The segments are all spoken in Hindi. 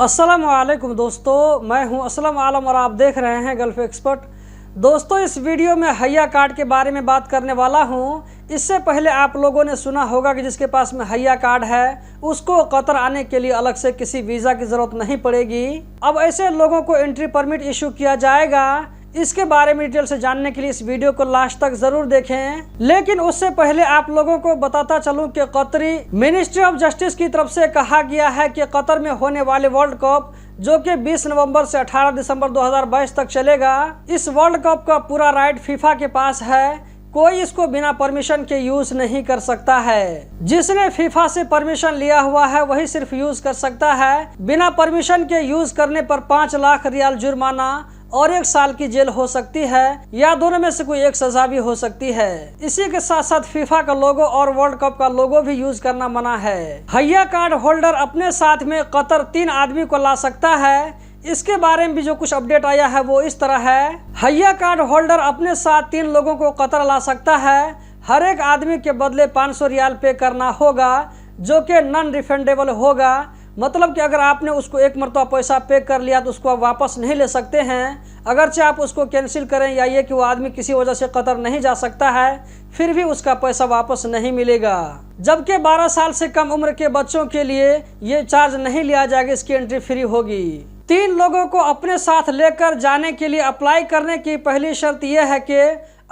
अस्सलाम वालेकुम दोस्तों, मैं हूं असलम आलम और आप देख रहे हैं गल्फ एक्सपर्ट। दोस्तों, इस वीडियो में हैया कार्ड के बारे में बात करने वाला हूं। इससे पहले आप लोगों ने सुना होगा कि जिसके पास में हैया कार्ड है उसको कतर आने के लिए अलग से किसी वीज़ा की ज़रूरत नहीं पड़ेगी। अब ऐसे लोगों को एंट्री परमिट इशू किया जाएगा। इसके बारे में डिटेल से जानने के लिए इस वीडियो को लास्ट तक जरूर देखें। लेकिन उससे पहले आप लोगों को बताता चलूं कि कतरी मिनिस्ट्री ऑफ जस्टिस की तरफ से कहा गया है कि कतर में होने वाले वर्ल्ड कप जो कि 20 नवंबर से 18 दिसंबर 2022 तक चलेगा, इस वर्ल्ड कप का पूरा राइट फीफा के पास है। कोई इसको बिना परमिशन के यूज नहीं कर सकता है। जिसने फीफा से परमिशन लिया हुआ है वही सिर्फ यूज कर सकता है। बिना परमिशन के यूज करने पर 5 लाख रियाल जुर्माना और 1 साल की जेल हो सकती है या दोनों में से कोई एक सजा भी हो सकती है। इसी के साथ साथ फीफा का लोगो और वर्ल्ड कप का लोगो भी यूज करना मना है। हैया कार्ड होल्डर अपने साथ में कतर 3 आदमी को ला सकता है। इसके बारे में भी जो कुछ अपडेट आया है वो इस तरह है। हैया कार्ड होल्डर अपने साथ 3 लोगों को कतर ला सकता है। हर एक आदमी के बदले 500 रियाल पे करना होगा जो कि नॉन रिफंडेबल होगा। मतलब कि अगर आपने उसको एक मरतबा पैसा पे कर लिया तो उसको आप वापस नहीं ले सकते हैं। अगरचे आप उसको कैंसिल करें या ये कि वो आदमी किसी वजह से कतर नहीं जा सकता है, फिर भी उसका पैसा वापस नहीं मिलेगा। जबकि 12 साल से कम उम्र के बच्चों के लिए ये चार्ज नहीं लिया जाएगा, इसकी एंट्री फ्री होगी। 3 लोगों को अपने साथ लेकर जाने के लिए अप्लाई करने की पहली शर्त यह है कि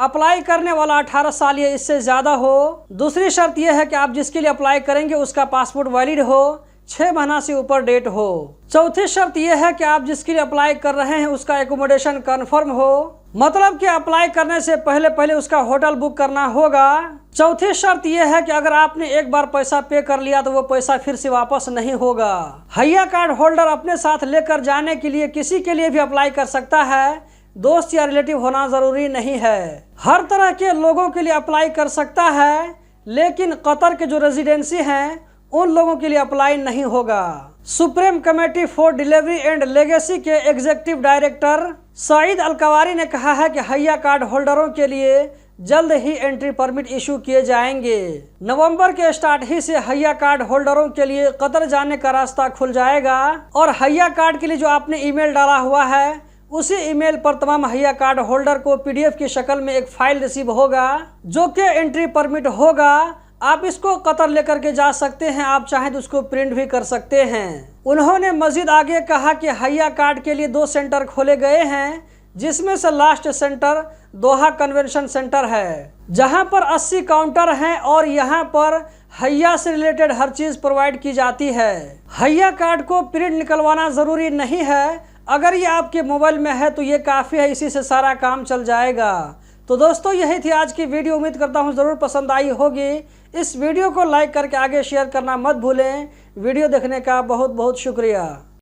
अप्लाई करने वाला 18 साल या इससे ज़्यादा हो। दूसरी शर्त यह है कि आप जिसके लिए अप्लाई करेंगे उसका पासपोर्ट वैलिड हो, 6 महीना से ऊपर डेट हो। चौथी शर्त यह है कि आप जिसके लिए अप्लाई कर रहे हैं उसका एकोमोडेशन कंफर्म हो। मतलब कि अप्लाई करने से पहले उसका होटल बुक करना होगा। चौथी शर्त यह है कि अगर आपने एक बार पैसा पे कर लिया तो वो पैसा फिर से वापस नहीं होगा। हैया कार्ड होल्डर अपने साथ लेकर जाने के लिए किसी के लिए भी अप्लाई कर सकता है। दोस्त या रिलेटिव होना जरूरी नहीं है। हर तरह के लोगों के लिए अप्लाई कर सकता है, लेकिन कतर के जो रेजिडेंसी हैं उन लोगों के लिए अप्लाई नहीं होगा। Supreme committee for delivery and legacy के एग्जीक्यूटिव डायरेक्टर सईद अलकवारी ने कहा है कि हैया कार्ड होल्डरों के लिए जल्द ही एंट्री परमिट इशू किए जाएंगे। नवंबर के स्टार्ट ही से हैया कार्ड होल्डरों के लिए कतर जाने का रास्ता खुल जाएगा और हैया कार्ड के लिए जो आपने ईमेल डाला हुआ है उसी ईमेल पर तमाम हैया कार्ड होल्डर को PDF की शक्ल में एक फाइल रिसीव होगा जो कि एंट्री परमिट होगा। आप इसको कतर लेकर के जा सकते हैं, आप चाहें तो उसको प्रिंट भी कर सकते हैं। उन्होंने मजीद आगे कहा कि हैया कार्ड के लिए 2 सेंटर खोले गए हैं, जिसमें से लास्ट सेंटर दोहा कन्वेंशन सेंटर है जहां पर 80 काउंटर हैं और यहां पर हैया से रिलेटेड हर चीज़ प्रोवाइड की जाती है। हैया कार्ड को प्रिंट निकलवाना ज़रूरी नहीं है। अगर ये आपके मोबाइल में है तो ये काफ़ी है, इसी से सारा काम चल जाएगा। तो दोस्तों, यही थी आज की वीडियो। उम्मीद करता हूँ ज़रूर पसंद आई होगी। इस वीडियो को लाइक करके आगे शेयर करना मत भूलें। वीडियो देखने का बहुत बहुत शुक्रिया।